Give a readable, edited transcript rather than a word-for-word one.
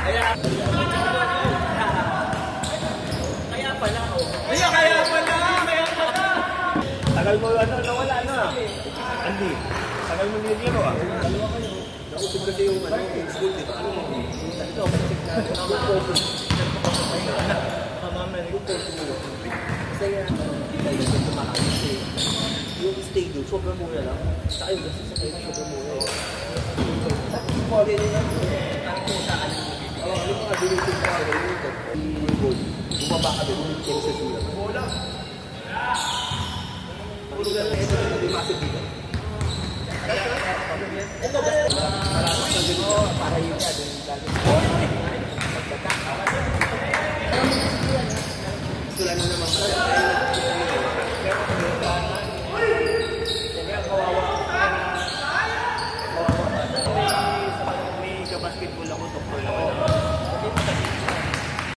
Kaya pala, oh. Kaya pala. Tagal mo nawala na. Andy, tagal mo niliro ah. Dalawa kayo. Nausip kasi yung school, di ba? Ito, matik na. Mamaman, yung post mo. Kasi hindi kayo kasi tumakas kasi yung stay doon, sobrang mura lang. Saka yung kasi sa kayo, sobrang mura. Tapos yung quality na parang kung saan. Yung mga diliting pa ako, yung gold. Bumaba ka doon, yung check sa sila. Bola! Puro gano'n ito na nag-massive dito. Ito ba? Maraming sa dito. Para yun ka doon. Wala na naman pala. Kaya kawawa. May kabasketball ako, doktor ako.